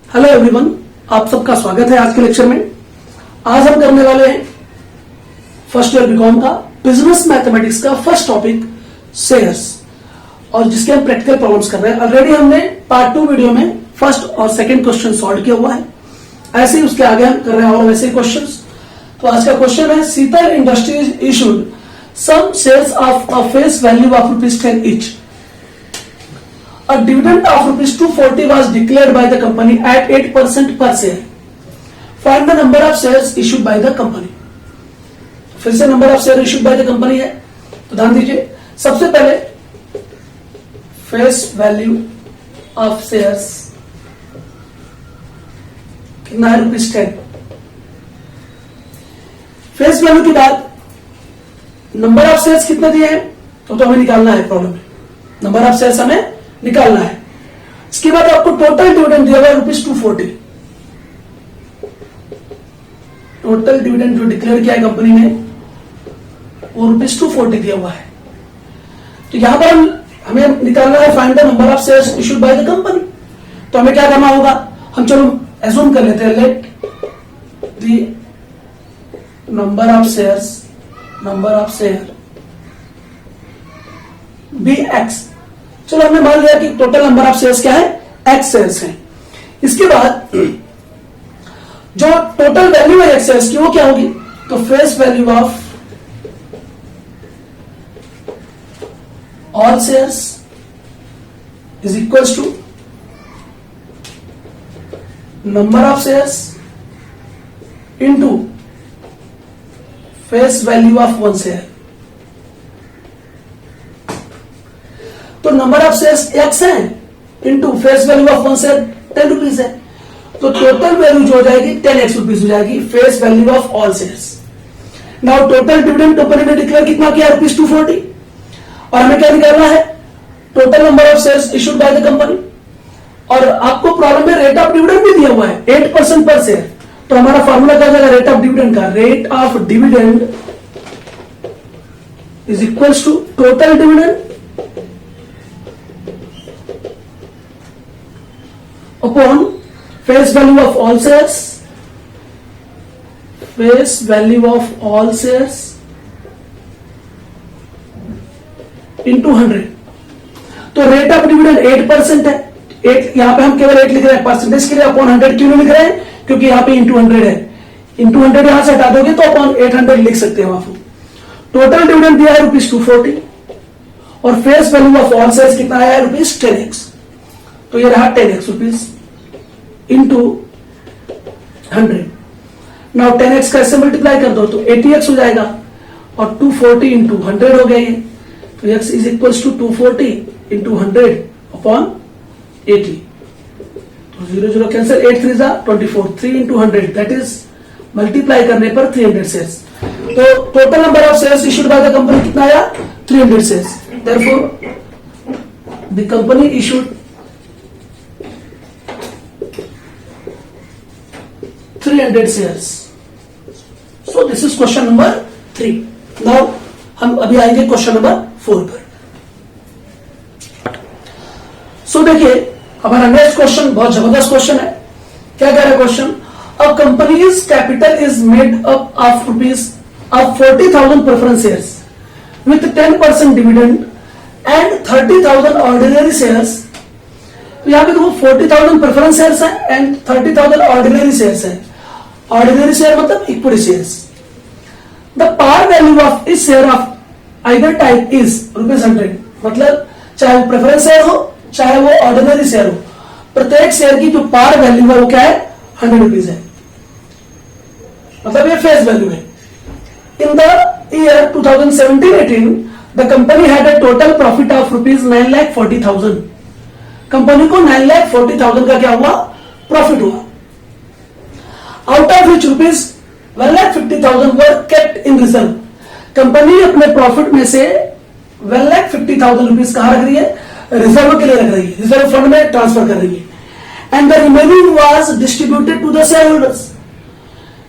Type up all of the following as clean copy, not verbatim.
Hello everyone, आप सबका स्वागत है आज के लेक्चर में। आज हम करने वाले हैं फर्स्ट ईयर बीकॉम का बिजनेस मैथमेटिक्स का फर्स्ट टॉपिक शेयर्स, और जिसके हम प्रैक्टिकल प्रॉब्लम्स कर रहे हैं। ऑलरेडी हमने पार्ट 2 वीडियो में फर्स्ट और सेकंड क्वेश्चन सॉल्व किया हुआ है, ऐसे ही उसके आगे हम कर रहे हैं और वैसे क्वेश्चंस। तो आज का क्वेश्चन है, Sheetal industries issued some shares of a face value of ₹10 each. A dividend of ₹240 was declared by the company at 8% per share. Find the number of shares issued by the company. फिर से number of share issued by the company है, तो ध्यान दीजिए। सबसे पहले face value of shares कितना है? ₹10। फेस वैल्यू के बाद नंबर ऑफ शेयर्स कितने दिए हैं तो हमें निकालना है प्रॉब्लम में। नंबर ऑफ शेयर्स हमें निकालना है। इसके बाद आपको टोटल डिविडेंड दिया हुआ है ₹240। टोटल डिविडेंड जो डिक्लेयर किया है कंपनी ने वो ₹240 दिया हुआ है। तो यहां पर हमें निकालना है find the number of shares issued by the company. तो हमें क्या करना होगा, हम चलो एज्यूम कर लेते हैं, let the number of share be X। चलो हमने मान लिया कि टोटल नंबर ऑफ शेयर्स क्या है, X शेयर्स हैं। इसके बाद जो टोटल वैल्यू है X शेयर्स की वो क्या होगी, तो face value of all shares is equals to number of shares into face value of one share. तो नंबर ऑफ शेयर्स X है into face value of one share ₹10 है, तो टोटल वैल्यू जो हो जाएगी 10x रुपीज हो जाएगी, face value of all shares. Now total dividend company ने डिक्लेयर कितना किया, ₹240, और हमें क्या निकालना है, total number of shares issued by the company. और आपको प्रॉब्लम में रेट ऑफ डिविडेंड भी दिया हुआ है 8% पर शेयर। तो हमारा फॉर्मूला क्या जाएगा, रेट ऑफ डिविडेंड का, rate of dividend is equals to total dividend upon face value of all shares, face value of all shares into 100। तो रेट ऑफ डिविडेंड 8% है। 8 यहां पे हम केवल 8 लिख रहे हैं परसेंटेज के लिए, अपॉन 100 क्यों नहीं लिख रहे हैं, क्योंकि यहां पे इंटू 100 है। इंटू 100 यहां से हटा दोगे तो अपॉन 800 लिख सकते हैं वहां। टोटल डिविडेंड दिया है ₹240 और face value of all shares कितना आया है, ₹10x। तो ये रहा 10x rupees into 100। Now 10x का ऐसे मल्टीप्लाई कर दो तो 80x हो जाएगा, और 240 इंटू 100 हो गया ये। तो x is equals to 240 into 100 upon 80। तो 0 0 कैंसिल, 8 3 जा 24, 3 इंटू 100 दैट इज मल्टीप्लाई करने पर 300 शेयर्स। तो total number of shares issued by the company कितना आया, 300 shares. Therefore the company issued 300 shares. So this is question number 3. Now हम अभी आएंगे क्वेश्चन नंबर 4 पर। So देखिए हमारा नेक्स्ट क्वेश्चन बहुत जबरदस्त क्वेश्चन है। क्या कह रहा है question, a company's capital is made up of ₹40,000 preference shares with 10% dividend and 30,000 ordinary shares. तो यहां पे देखो 40,000 प्रेफरेंस शेयर्स है एंड 30,000 ऑर्डिनरी शेयर्स है। ऑर्डिनरी शेयर मतलब equity shares. The par value of इस share of either type is ₹100। मतलब चाहे वो प्रेफरेंस शेयर हो चाहे वो ऑर्डिनरी शेयर हो, प्रत्येक शेयर की जो पार वैल्यू है वो क्या है, ₹100 है। मतलब ये फेस वैल्यू है। In the year 2017-18 the company had a total profit of ₹9,40,000। Company को 9,40,000 का क्या हुआ, प्रॉफिट हुआ। Out of which ₹1,50,000 were kept in reserve. Company अपने प्रॉफिट में से ₹1,50,000 कहां रख रही है, रिजर्व के लिए रख रही है, रिजर्व फंड में ट्रांसफर कर रही है। And the remaining was distributed to the share holders.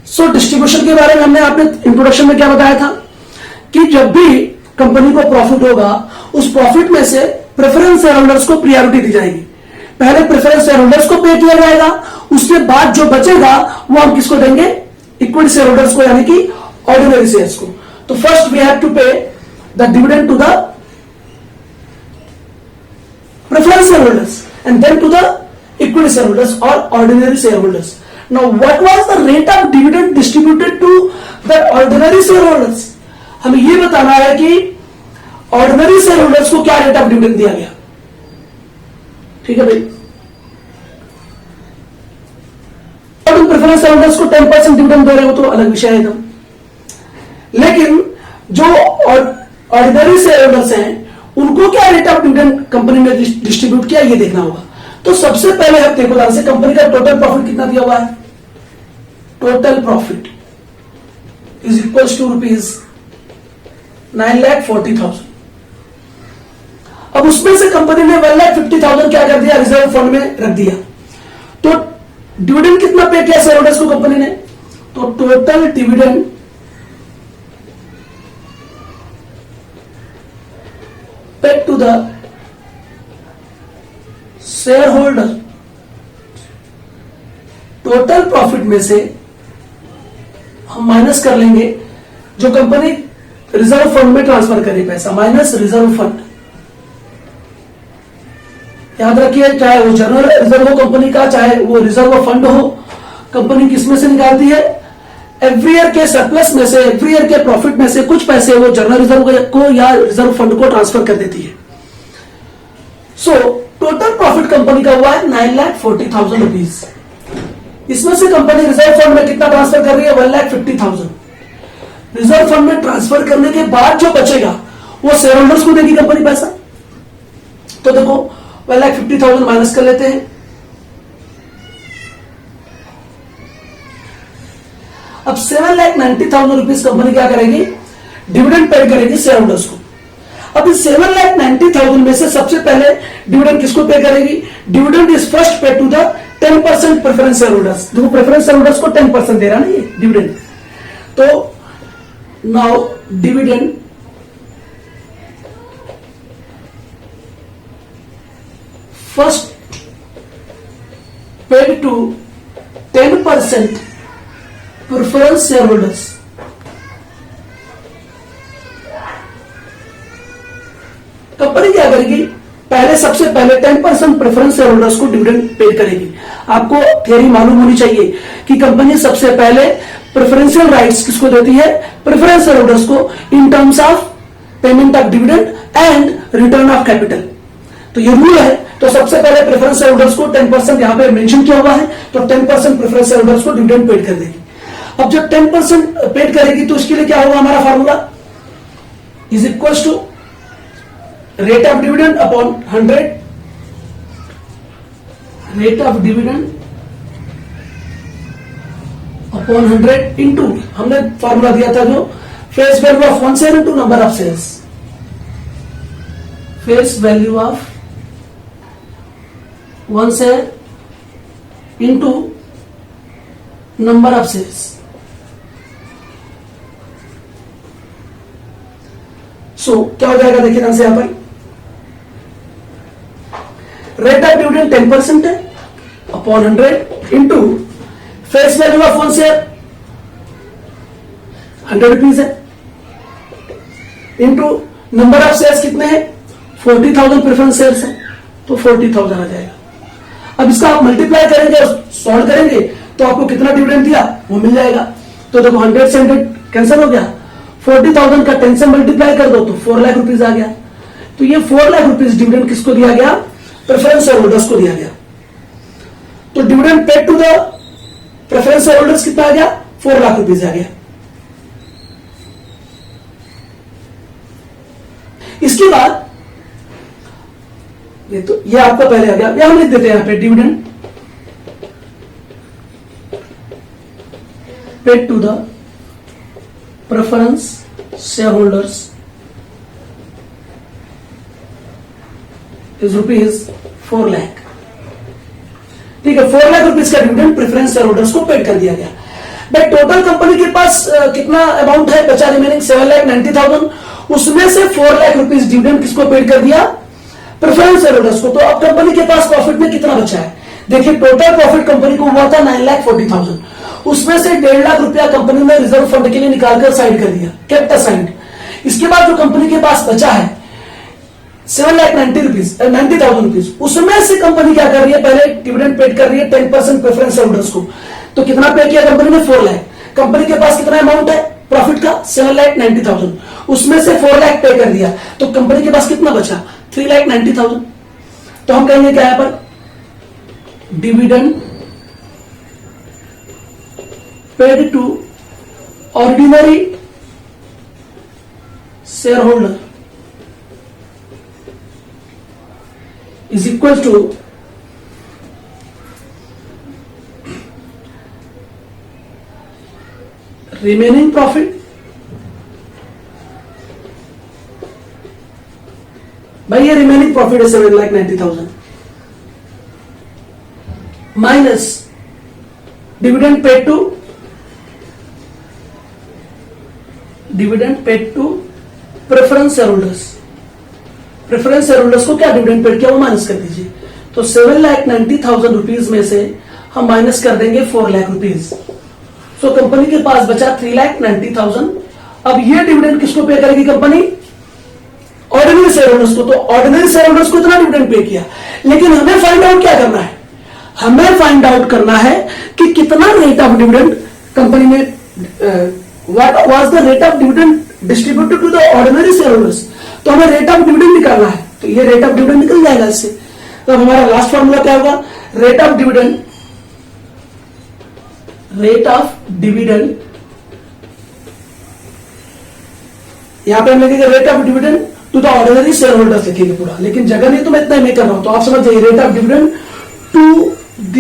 So distribution के बारे में हमने आपने इंट्रोडक्शन में क्या बताया था कि जब भी कंपनी को प्रॉफिट होगा उस प्रॉफिट में से प्रेफरेंस शेयर होल्डर्स को प्रायोरिटी दी जाएगी। पहले प्रेफरेंस शेयर होल्डर्स को पे किया जाएगा, उसके बाद जो बचेगा वो हम किसको देंगे? इक्विटी शेयर होल्डर्स को, यानी कि ऑर्डिनरी शेयर्स को। तो first we have to pay the dividend to the preference share holders and then to the equity share holders और ordinary share holders. Now what was the rate of dividend distributed to the ordinary share holders? हमें यह बताना है कि ordinary share holders को क्या rate of dividend दिया गया। ठीक है भाई, प्रेफरेंस शेयर होल्डर्स को 10% डिविडेंड दे रहे हो तो अलग विषय है एकदम, लेकिन जो ऑर्डिनरी शेयर होल्डर्स हैं उनको क्या रेट ऑफ डिविडेंड कंपनी ने डिस्ट्रीब्यूट किया ये देखना होगा। तो सबसे पहले हम देखो ध्यान से, कंपनी का टोटल प्रॉफिट कितना दिया हुआ है? Total profit is equals to ₹9,40,000। अब उसमें से कंपनी ने 1,50,000 क्या कर दिया? रिजर्व फंड में रख दिया। तो डिविडेंड कितना पे किया शेयर होल्डर्स को कंपनी ने? तो total dividend paid to the share holder, total profit में से हम माइनस कर लेंगे जो कंपनी रिजर्व फंड में ट्रांसफर करे पैसा, माइनस रिजर्व फंड। याद रखिए, चाहे वो जनरल रिजर्व हो कंपनी का, चाहे वो रिजर्व फंड हो, कंपनी किसमें से निकालती है? एवरी ईयर के सरप्लस में से, एवरी ईयर के प्रॉफिट में से कुछ पैसे वो जनरल रिजर्व को या रिजर्व फंड को ट्रांसफर कर देती है। सो टोटल प्रॉफिट कंपनी का हुआ है 9,40,000 रुपीज। इसमें से कंपनी रिजर्व फंड में कितना ट्रांसफर कर रही है? 1,50,000। रिजर्व फंड में ट्रांसफर करने के बाद जो बचेगा वो शेयर होल्डर्स को देगी कंपनी पैसा। तो देखो 1,50,000 माइनस कर लेते हैं। अब 7,90,000 रुपीज कंपनी क्या करेगी? डिविडेंड पे करेगी शेयर होल्डर्स को। अब इस 7,90,000 में से सबसे पहले डिविडेंड किसको पे करेगी? Dividend is first pay to the 10% preference share holders. देखो प्रेफरेंस शेयर होल्डर्स को 10% दे रहा ना ये डिविडेंड। तो now dividend first paid to 10% preference share holders. Company क्या करेगी? पहले सबसे पहले 10% प्रेफरेंस शेयर होल्डर्स को डिविडेंड पे करेगी। आपको थियरी मालूम होनी चाहिए कि कंपनी सबसे पहले प्रेफरेंशियल राइट्स किसको देती है? प्रेफरेंस शेयर होल्डर्स को, in terms of payment of dividend and return of capital. तो ये रूल है। तो सबसे पहले प्रेफरेंस शेयर होल्डर्स को 10% यहां पे मेंशन किया हुआ है, तो 10% प्रेफरेंस शेयर होल्डर्स को डिविडेंड पेड कर देगी। अब जब 10% पेड करेगी तो इसके लिए क्या होगा? हमारा formula is equals to rate of dividend upon 100, rate of dividend upon 100 into, हमने फॉर्मूला दिया था जो face value of 1 share into number of shares, face value of 1 share into number of shares. So क्या हो जाएगा? देखिए ध्यान से यहां पर रेट ऑफ डिविडेंड 10% है upon 100 into face value of 1 share 100 rupees है इंटू नंबर ऑफ शेयर्स कितने हैं? 40,000 प्रेफरेंस शेयर्स है तो 40,000 आ जाएगा। अब इसका आप मल्टीप्लाई करेंगे और सॉल्व करेंगे तो आपको कितना डिविडेंड दिया वो मिल जाएगा। तो देखो 100 से 100 कैंसिल हो गया, 40,000 का 10 से मल्टीप्लाई कर दो तो 4 लाख रुपीज आ गया। तो ये 4 लाख रुपीज डिविडेंड किसको दिया गया? प्रेफरेंस शेयर होल्डर्स को दिया गया। तो dividend paid to the preference share holders कितना आ गया? 4 लाख रुपीज आ गया। इसके बाद ये तो ये आपका पहले आ गया, यहां हम लिख देते हैं यहां पे dividend paid to the preference share holders is ₹4 lakh. ठीक है, 4 लाख रुपीज का डिविडेंड प्रेफरेंस शेयर होल्डर्स को पेड कर दिया गया। भाई टोटल कंपनी के पास कितना अमाउंट है बचा? रिमेनिंग 7,90,000। उसमें से 4 लाख रुपीज डिविडेंड किसको पेड कर दिया? प्रेफरेंस शेयर होल्डर्स को। तो अब कंपनी के पास प्रॉफिट में कितना बचा है? देखिए टोटल प्रॉफिट कंपनी को हुआ था 9,40,000, उसमें से 1.5 लाख रुपया कंपनी ने रिजर्व फंड के लिए निकालकर साइड कर दिया, केप्ट असाइड। इसके बाद जो कंपनी के पास बचा है 7,90,000 रुपीज, उसमें से कंपनी क्या कर रही है, पहले डिविडेंड पेड कर रही है 10% प्रेफरेंस होल्डर्स को। तो कितना पे किया कंपनी ने, 4 लाख। कंपनी के पास कितना अमाउंट है प्रॉफिट का, 7,90,000, उसमें से 4 लाख पे कर दिया, तो कंपनी के पास कितना बचा, 3,90,000। तो हम कहेंगे क्या यहां पर, dividend paid to ordinary share holder is equal to remaining profit भाई ये रिमेनिंग प्रॉफिट है 7,90,000 minus dividend paid to preference share holders. Preference share holders को क्या डिविडेंड पेड किया वो माइनस कर दीजिए। तो 7,90,000 रुपीज में से हम माइनस कर देंगे 4 लाख रुपीज। सो कंपनी के पास बचा 3,90,000। अब ये डिविडेंड किसको पे करेगी कंपनी, ऑर्डिनरी शेयर होल्डर्स को। तो ऑर्डिनरी शेयर होल्डर्स को इतना डिविडेंड पे किया, लेकिन हमें फाइंड आउट क्या करना है, हमें फाइंड आउट करना है कि कितना रेट ऑफ डिविडेंड कंपनी ने, what was the rate of dividend distributed to the ordinary share holders. तो हमें रेट ऑफ डिविडेंड निकालना है, तो ये रेट ऑफ डिविडेंड निकल जाएगा इससे। तो हमारा लास्ट फॉर्मूला क्या होगा, रेट ऑफ डिविडेंड यहां पे हम लिखेंगे rate of dividend to the ordinary share holders लिखेंगे पूरा, लेकिन जगह नहीं तो मैं इतना ही कर रहा हूं, तो आप समझ जाइए rate of dividend to the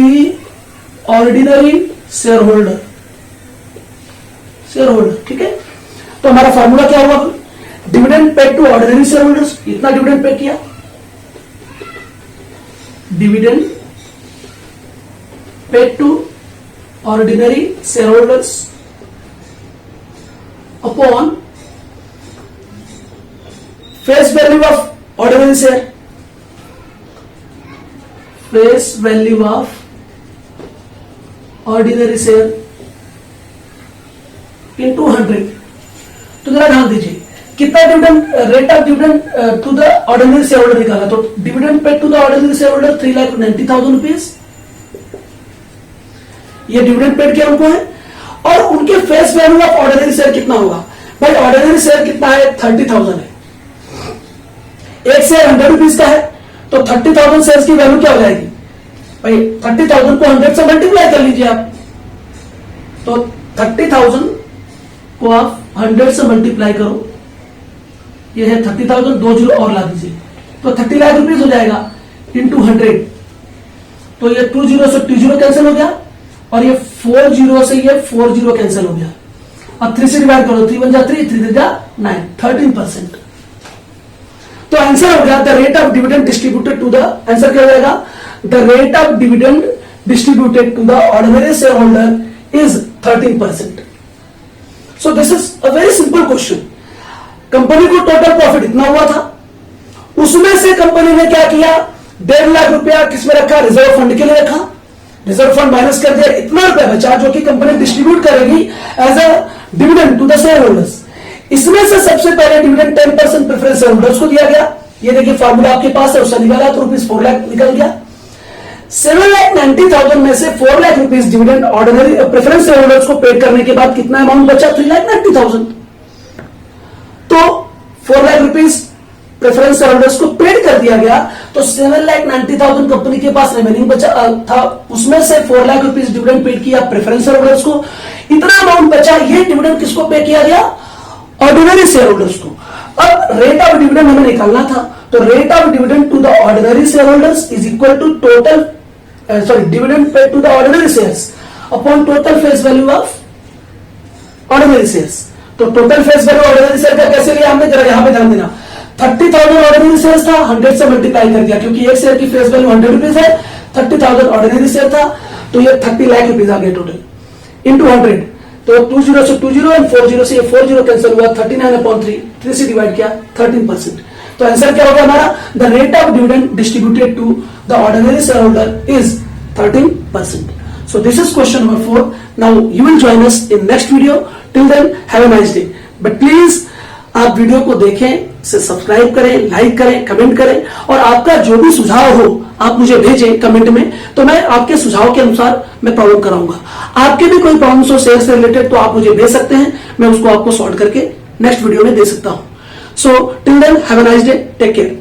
ordinary share holder, ठीक है। तो हमारा फॉर्मूला क्या हुआ, dividend paid to ordinary share holders, इतना डिविडेंड पे किया, dividend paid to ordinary share holders upon face value of ordinary share, face value of ordinary share into 100। तो जरा ध्यान दीजिए कितना dividend, rate of dividend to the ordinary share holder निकाला, तो dividend paid to the ordinary share holder 3,90,000 rupees, ये dividend paid किया उनको है। और उनके face value of ordinary share कितना होगा, भाई ऑर्डिनरी शेयर कितना है, 30,000 है, एक शेयर 100 रुपीज का है, तो 30,000 शेयर की वैल्यू क्या हो जाएगी भाई, 30,000 को 100 से मल्टीप्लाई कर लीजिए आप, तो 30,000 को आप 100 से मल्टीप्लाई करो, ये है 30,000, 2 जीरो और ला दीजिए, तो 30 लाख रुपीज हो जाएगा इंटू 100। तो ये 2 जीरो से 2 जीरो कैंसिल हो गया, और ये 4 जीरो से ये 4 जीरो कैंसिल हो गया। अब 3 से डिवाइड करो, 3 1 जा 3, 3 जा 9, 13%। तो आंसर हो गया the rate of dividend distributed to the, answer क्या हो जाएगा, the rate of dividend distributed to the ordinary share holder is 13%। So this is a very simple question. Company को टोटल प्रॉफिट इतना हुआ था, उसमें से कंपनी ने क्या किया, 1.5 लाख रुपया किसमें रखा, रिजर्व फंड के लिए रखा, रिजर्व फंड माइनस कर दिया, इतना रुपया बचा जो कि कंपनी डिस्ट्रीब्यूट करेगी as a dividend to the share holders. इसमें से सबसे पहले डिविडेंड 10% प्रेफरेंस शेयर होल्डर्स को दिया गया, ये देखिए फॉर्मूला आपके पास है, उससे निकाला तो रुपीज 4 लाख निकल गया। 7,90,000 में से 4 lakh rupees dividend ordinary preference share holders को पेड करने के बाद कितना अमाउंट बचा, 3,90,000। तो 4 lakh rupees preference share holders को पेड कर दिया गया, तो 7,90,000 कंपनी के पास रिमेनिंग बचा था, उसमें से 4 लाख रुपीज डिविडेंड पेड किया प्रेफरेंस शेयर होल्डर्स को, इतना अमाउंट बचा, ये डिविडेंड किसको पे किया गया, ऑर्डिनरी शेयर होल्डर्स को। अब रेट ऑफ डिविडेंड हमें निकालना था, तो rate of dividend to the ordinary share holders is equal to total dividend paid to the ordinary shares upon total face value of ordinary shares. तो total face value ordinary share का कैसे लिया हमने, जरा यहां पे ध्यान देना, 30,000 ऑर्डिनरी शेयर्स था, 100 से मल्टीप्लाई कर दिया, क्योंकि एक शेयर की फेस वैल्यू 100 रुपीज है, 30,000 ऑर्डिनरी शेयर था, तो ये 30 लाख रुपीज आ गए टोटल इंटू 100। तो 2 जीरो से 2 जीरो एंड 4 जीरो से ये 4 जीरो कैंसिल हुआ, 39/3, 3 से डिवाइड किया 13%। तो आंसर क्या होगा हमारा, the rate of dividend distributed to the ordinary share holder is 13%. So this is question number 4. Now you will join us in next video. Till then, have a nice day. But please आप video को देखें, से subscribe करें, like करें, comment करें और आपका जो भी सुझाव हो आप मुझे भेजें कमेंट में, तो मैं आपके सुझाव के अनुसार मैं प्रॉब्लम कराऊंगा। आपके भी कोई प्रॉब्लम्स हो शेयर से रिलेटेड तो आप मुझे भेज सकते हैं, मैं उसको आपको सॉल्व करके नेक्स्ट वीडियो में दे सकता हूं। So till then have a nice day, take care.